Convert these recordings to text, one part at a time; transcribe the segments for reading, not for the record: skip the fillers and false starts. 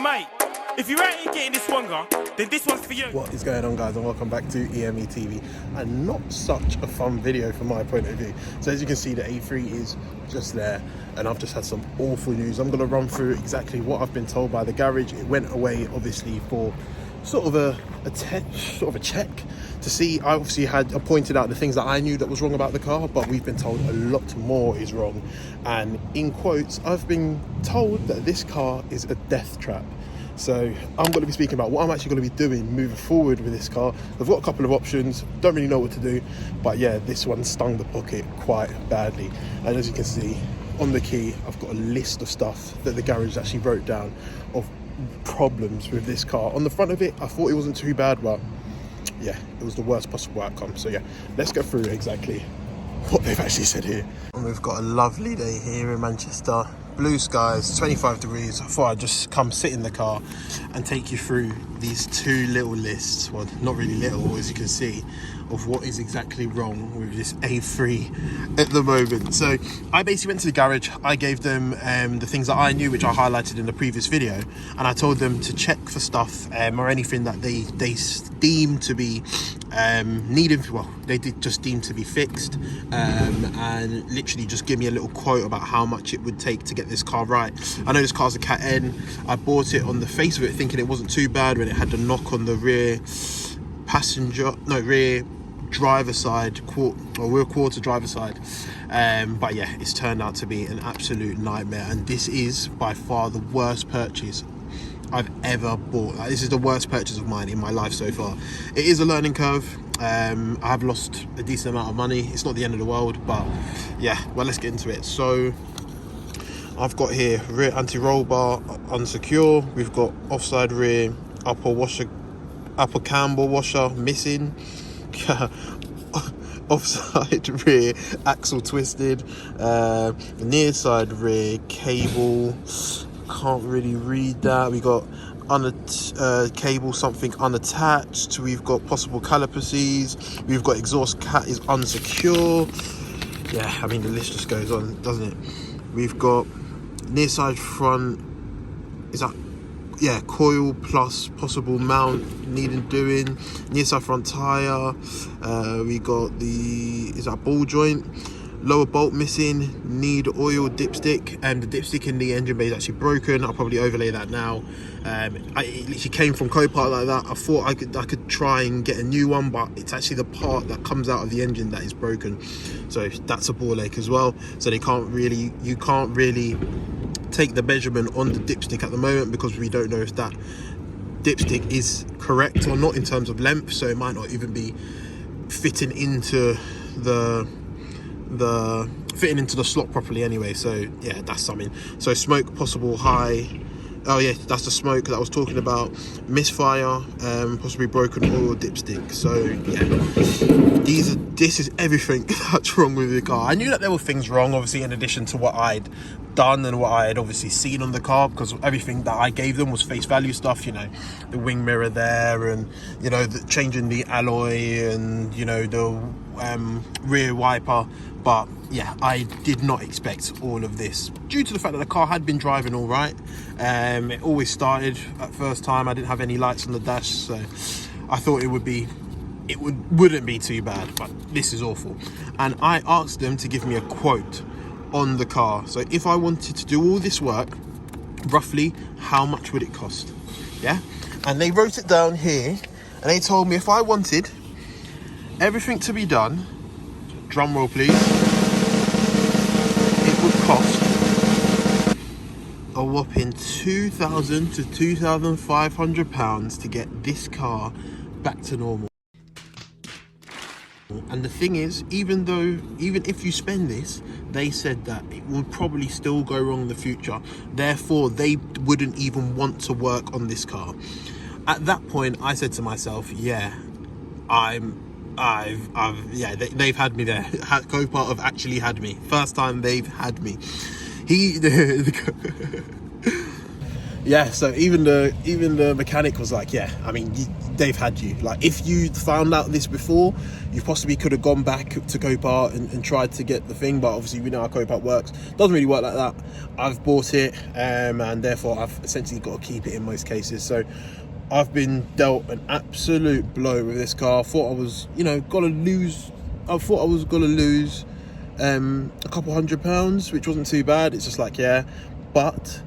Mate, if you ain't getting this one, then this one's for you. What is going on, guys, and welcome back to EME TV, and not such a fun video from my point of view. So as you can see, the A3 is just there, and I've just had some awful news. I'm going to run through exactly what I've been told by the garage. It went away obviously for sort of a check to see. I pointed out the things that I knew that was wrong about the car, but we've been told a lot more is wrong, and in quotes I've been told that this car is a death trap. So I'm going to be speaking about what I'm actually going to be doing moving forward with this car. I've got a couple of options, don't really know what to do, but yeah, this one stung the pocket quite badly. And as you can see on the key, I've got a list of stuff that the garage actually wrote down of problems with this car. On the front of it, I thought it wasn't too bad, but yeah, it was the worst possible outcome. So yeah, let's go through exactly what they've actually said here. And we've got a lovely day here in Manchester. Blue skies, 25 degrees. I thought I'd just come sit in the car and take you through these two little lists. Well, not really little, as you can see, of what is exactly wrong with this A3 at the moment. So I basically went to the garage. I gave them the things that I knew, which I highlighted in the previous video, and I told them to check for stuff or anything that they deemed to be needed. Well, they did just deem to be fixed, and literally just give me a little quote about how much it would take to get this car right. I know this car's a Cat N. I bought it on the face of it thinking it wasn't too bad when it had the knock on the rear driver side, rear quarter driver side, but yeah, it's turned out to be an absolute nightmare, and this is by far the worst purchase I've ever bought. This is the worst purchase of mine in my life so far. It is a learning curve. I have lost a decent amount of money. It's not the end of the world, but yeah, well, let's get into it. So I've got here rear anti-roll bar unsecure. We've got offside rear upper camber washer missing. Offside rear axle twisted. Near side rear cable, can't really read that. We got cable something unattached. We've got possible caliper. We've got exhaust cat is unsecure. Yeah, I mean, the list just goes on, doesn't it? We've got near side front, is that, yeah, coil plus possible mount needing doing. Near side front tire. We got is that ball joint, lower bolt missing, need oil dipstick, and the dipstick in the engine bay is actually broken. I'll probably overlay that now. It literally came from Copart like that. I thought I could try and get a new one, but it's actually the part that comes out of the engine that is broken, so that's a ball ache as well. So you can't really take the measurement on the dipstick at the moment, because we don't know if that dipstick is correct or not in terms of length, so it might not even be fitting into the slot properly anyway. So yeah, that's something. So smoke possible high. Oh yeah, that's the smoke that I was talking about. Misfire, possibly broken oil dipstick. So yeah, this is everything that's wrong with the car. I knew that there were things wrong, obviously, in addition to what I'd done and what I had obviously seen on the car, because everything that I gave them was face value stuff, you know, the wing mirror there, and you know, changing the alloy, and you know, the rear wiper. But yeah, I did not expect all of this, due to the fact that the car had been driving all right. It always started at first time. I didn't have any lights on the dash, so I thought it wouldn't be too bad, but this is awful. And I asked them to give me a quote on the car. So if I wanted to do all this work, roughly how much would it cost? Yeah, and they wrote it down here, and they told me if I wanted everything to be done, drum roll please, it would cost a whopping £2,000 to £2,500 to get this car back to normal. And the thing is, even if you spend this, they said that it would probably still go wrong in the future. Therefore, they wouldn't even want to work on this car. At that point, I said to myself, yeah, they've had me there. Copart have actually had me. First time they've had me. Yeah, so even the mechanic was like, yeah, I mean, they've had you. Like, if you found out this before, you possibly could have gone back to Copart and tried to get the thing, but obviously we know how Copart works. Doesn't really work like that. I've bought it, and therefore I've essentially got to keep it in most cases. So I've been dealt an absolute blow with this car. I thought I was, gonna lose. I thought I was gonna lose a couple £100, which wasn't too bad. It's just like, yeah, but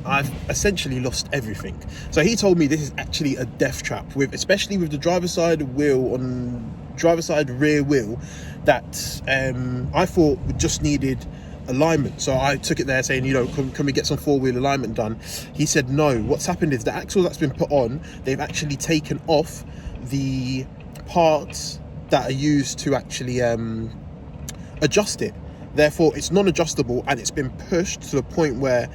I've essentially lost everything. So he told me this is actually a death trap, especially with the driver side rear wheel, that I thought just needed alignment. So I took it there saying, can we get some four-wheel alignment done? He said no. What's happened is the axle that's been put on, they've actually taken off the parts that are used to actually adjust it. Therefore it's non-adjustable, and it's been pushed to the point where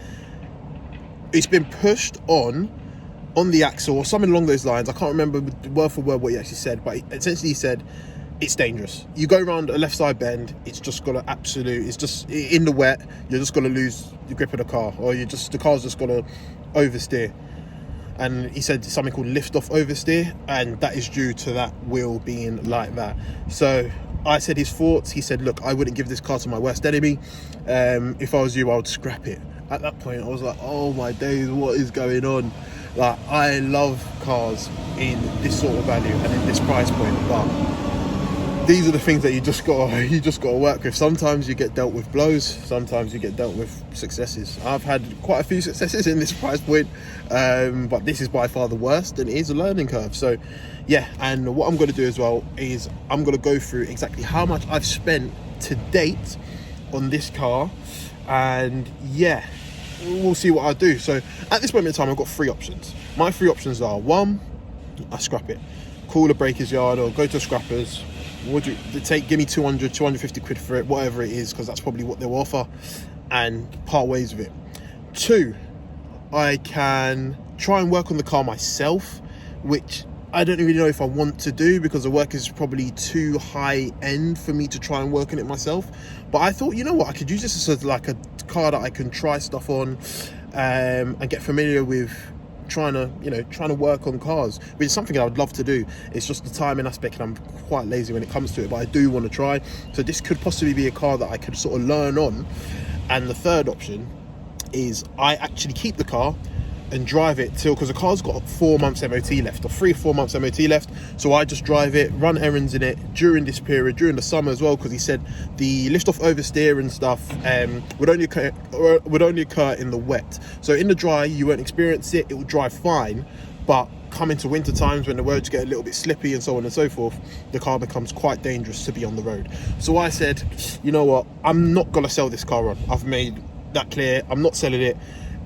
it's been pushed on the axle or something along those lines. I can't remember word for word what he actually said, but essentially he said it's dangerous. You go around a left side bend, it's just got to it's just in the wet, you're just going to lose the grip of the car, or the car's just going to oversteer. And he said something called lift off oversteer, and that is due to that wheel being like that. So I said his thoughts. He said, look, I wouldn't give this car to my worst enemy. If I was you, I would scrap it. At that point I was like, oh my days, what is going on? Like, I love cars in this sort of value and in this price point, but these are the things that you just gotta work with. Sometimes you get dealt with blows, sometimes you get dealt with successes. I've had quite a few successes in this price point, but this is by far the worst, and it is a learning curve. So yeah, and what I'm going to do as well is I'm going to go through exactly how much I've spent to date on this car, and yeah, we'll see what I do. So at this moment in time, I've got three options. My three options are: one, I scrap it, call a breakers yard or go to scrappers. Would you give me 250 quid for it, whatever it is, because that's probably what they'll offer, and part ways with it. Two, I can try and work on the car myself, which I don't really know if I want to do, because the work is probably too high end for me to try and work on it myself. But I thought, you know what, I could use this as like a car that I can try stuff on, and get familiar with trying to work on cars, which is something I would love to do. It's just the timing aspect, and I'm quite lazy when it comes to it, but I do want to try. So this could possibly be a car that I could sort of learn on. And the third option is I actually keep the car and drive it till, because the car's got 4 months MOT left, or 3 or 4 months MOT left. So I just drive it, run errands in it during this period, during the summer as well, because he said the lift off oversteer and stuff would only occur in the wet. So in the dry you won't experience it, it will drive fine, but come into winter times when the roads get a little bit slippy and so on and so forth, the car becomes quite dangerous to be on the road. So I said, you know what, I'm not gonna sell this car on. I've made that clear. I'm not selling it.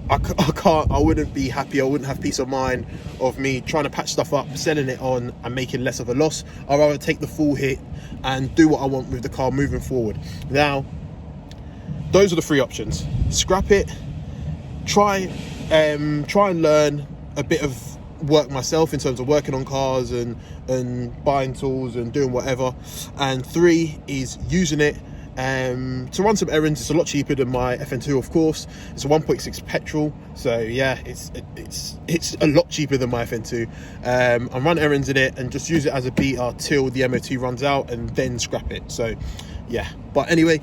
I wouldn't be happy, I wouldn't have peace of mind of me trying to patch stuff up, selling it on and making less of a loss. I'd rather take the full hit and do what I want with the car moving forward. Now, those are the three options: scrap it, try and learn a bit of work myself in terms of working on cars and buying tools and doing whatever, and three is using it to run some errands. It's a lot cheaper than my FN2, of course. It's a 1.6 petrol, so yeah, it's a lot cheaper than my FN2. And run errands in it and just use it as a beater till the MOT runs out, and then scrap it. So yeah, but anyway,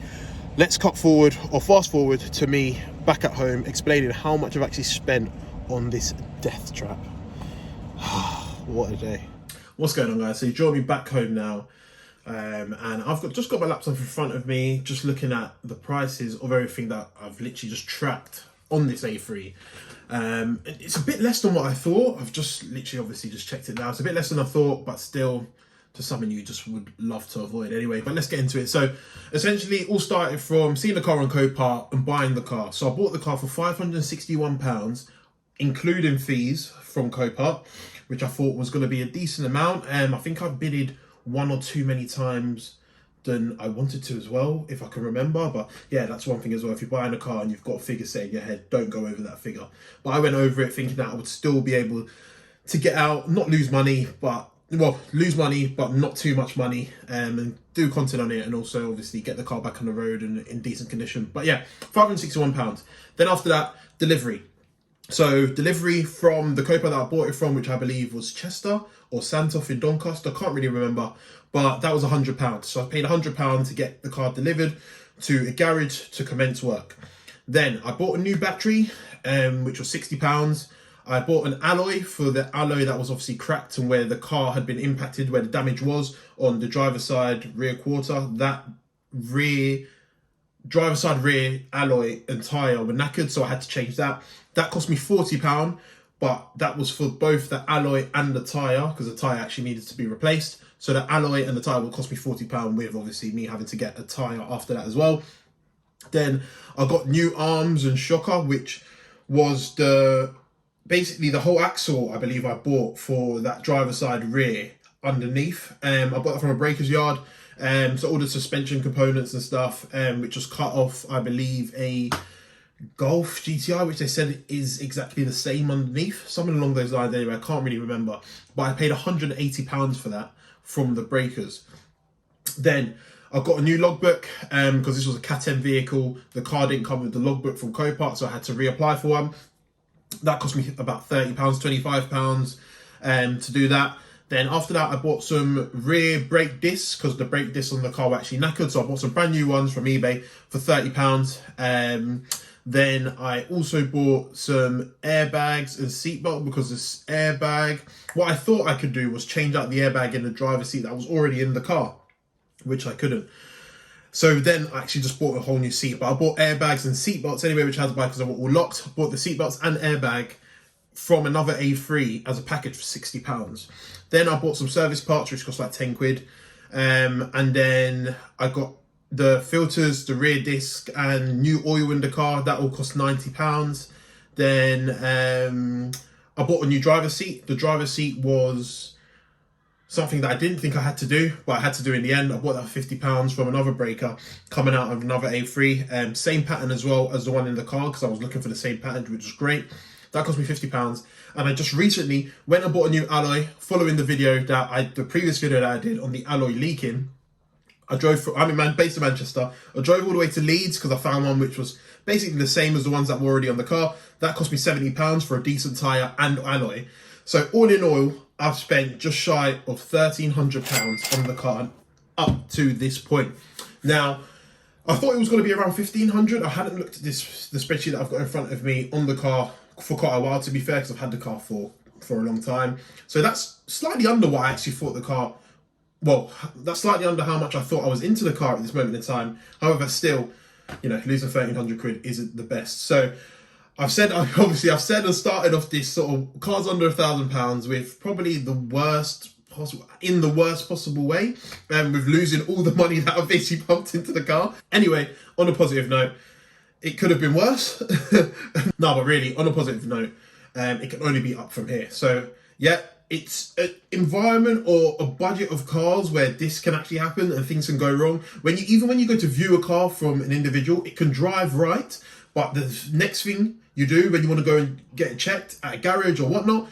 let's fast forward to me back at home explaining how much I've actually spent on this death trap. What a day. What's going on, guys? So you join me back home now. And I've just got my laptop in front of me, just looking at the prices of everything that I've literally just tracked on this A3. It's a bit less than what I thought. I've just literally obviously just checked it now. It's a bit less than I thought, but still just something you just would love to avoid anyway. But let's get into it. So essentially it all started from seeing the car on Copart and buying the car. So I bought the car for £561, including fees from Copart, which I thought was going to be a decent amount. I think I bidded one or too many times than I wanted to as well, if I can remember. But yeah, that's one thing as well. If you're buying a car and you've got a figure set in your head, don't go over that figure. But I went over it thinking that I would still be able to get out, not lose money, but lose money, but not too much money, and do content on it, and also obviously get the car back on the road and in decent condition. But yeah, £561. Then after that, delivery. So delivery from the Copart that I bought it from, which I believe was Chester or Santoff in Doncaster, I can't really remember, but that was £100. So I paid £100 to get the car delivered to a garage to commence work. Then I bought a new battery, which was £60. I bought an alloy for the alloy that was obviously cracked and where the car had been impacted, where the damage was on the driver's side rear quarter. That driver's side rear alloy and tyre were knackered, so I had to change that. That cost me £40, but that was for both the alloy and the tyre, because the tyre actually needed to be replaced. So the alloy and the tyre will cost me £40, with obviously me having to get a tyre after that as well. Then I got new arms and shocker, which was basically the whole axle, I believe I bought for that driver's side rear underneath. I bought that from a breaker's yard. So all the suspension components and stuff, which was cut off, I believe, a Golf GTI, which they said is exactly the same underneath. Something along those lines anyway, I can't really remember. But I paid £180 for that from the breakers. Then I got a new logbook, because this was a Cat M vehicle. The car didn't come with the logbook from Copart, so I had to reapply for one. That cost me about £30, £25 to do that. Then after that, I bought some rear brake discs, because the brake discs on the car were actually knackered. So I bought some brand new ones from eBay for £30. Then I also bought some airbags and seatbelt, because this airbag, what I thought I could do was change out the airbag in the driver's seat that was already in the car, which I couldn't. So then I actually just bought a whole new seat. But I bought airbags and seatbelts anyway, which I had to buy because they were all locked. I bought the seatbelts and airbag from another A3 as a package for £60. Then I bought some service parts, which cost like 10 quid. And then I got the filters, the rear disc, and new oil in the car. That all cost £90. Then I bought a new driver's seat. The driver's seat was something that I didn't think I had to do, but I had to do in the end. I bought that for £50 from another breaker coming out of another A3. Same pattern as well as the one in the car, because I was looking for the same pattern, which was great. That cost me £50. And I just recently went and bought a new alloy, following the video the previous video that I did on the alloy leaking. I'm based in Manchester. I drove all the way to Leeds because I found one which was basically the same as the ones that were already on the car. That cost me £70 for a decent tyre and alloy. So all in all, I've spent just shy of £1,300 on the car up to this point. Now, I thought it was going to be around £1,500. I hadn't looked at the spreadsheet that I've got in front of me on the car for quite a while, to be fair, because I've had the car for a long time. So that's slightly under what I actually thought the car, well, that's slightly under how much I thought I was into the car at this moment in time. However, still, losing 1,300 quid isn't the best. So I've said and started off this sort of cars under £1,000 with probably the worst possible way, with losing all the money that I basically pumped into the car. Anyway, on a positive note, it could have been worse. No, but really, on a positive note, it can only be up from here. So yeah, it's an environment or a budget of cars where this can actually happen and things can go wrong. When you go to view a car from an individual, it can drive right, but the next thing you do when you want to go and get it checked at a garage or whatnot,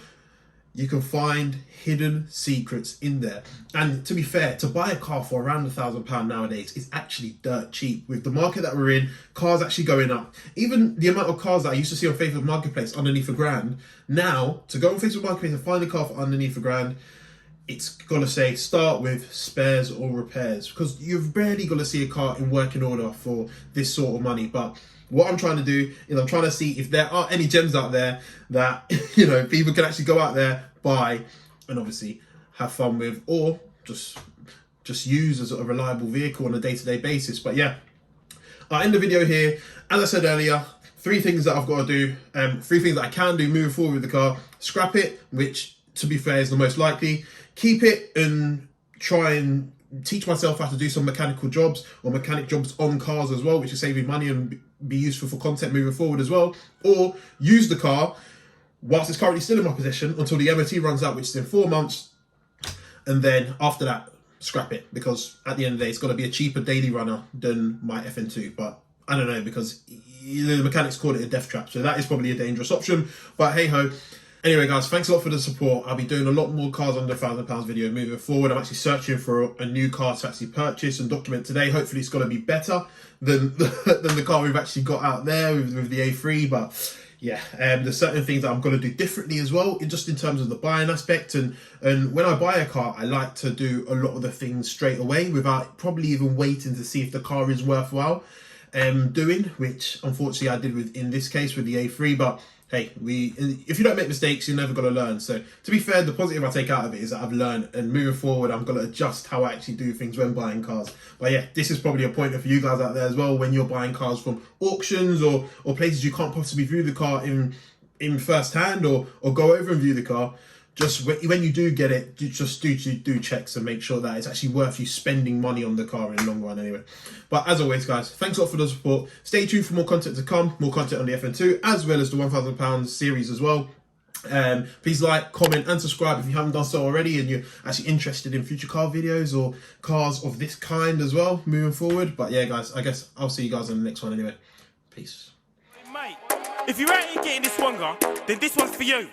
you can find hidden secrets in there. And to be fair, to buy a car for around £1,000 nowadays is actually dirt cheap. With the market that we're in, cars actually going up. Even the amount of cars that I used to see on Facebook Marketplace underneath £1,000, now to go on Facebook Marketplace and find a car for underneath £1,000, it's gonna say start with spares or repairs, because you've barely gonna see a car in working order for this sort of money. But what I'm trying to do is I'm trying to see if there are any gems out there that people can actually go out there, buy, and obviously have fun with, or just use as a reliable vehicle on a day-to-day basis. But yeah, I'll end the video here. As I said earlier, 3 things that I've got to do, 3 things that I can do moving forward with the car. Scrap it, which to be fair is the most likely. Keep it and try and teach myself how to do some mechanical jobs or mechanic jobs on cars as well, which will save me money and be useful for content moving forward as well. Or use the car whilst it's currently still in my possession until the MOT runs out, which is in 4 months. And then after that, scrap it, because at the end of the day, it's got to be a cheaper daily runner than my FN2. But I don't know, because the mechanics called it a death trap. So that is probably a dangerous option. But hey ho. Anyway, guys, thanks a lot for the support. I'll be doing a lot more cars under £1,000 video moving forward. I'm actually searching for a new car to actually purchase and document today. Hopefully it's going to be better than the car we've actually got out there with the A3. But yeah, there's certain things that I'm going to do differently as well, just in terms of the buying aspect. And when I buy a car, I like to do a lot of the things straight away without probably even waiting to see if the car is worthwhile doing, which unfortunately I did in this case with the A3. But hey, if you don't make mistakes, you're never going to learn. So to be fair, the positive I take out of it is that I've learned, and moving forward, I'm going to adjust how I actually do things when buying cars. But yeah, this is probably a pointer for you guys out there as well when you're buying cars from auctions or places you can't possibly view the car in first hand or go over and view the car. Just when you do get it, just do checks and make sure that it's actually worth you spending money on the car in the long run anyway. But as always, guys, thanks a lot for the support. Stay tuned for more content to come, more content on the FN2, as well as the £1,000 series as well. Please like, comment and subscribe if you haven't done so already and you're actually interested in future car videos or cars of this kind as well moving forward. But yeah, guys, I guess I'll see you guys on the next one anyway. Peace. Mate, if you're out here getting this one, then this one's for you.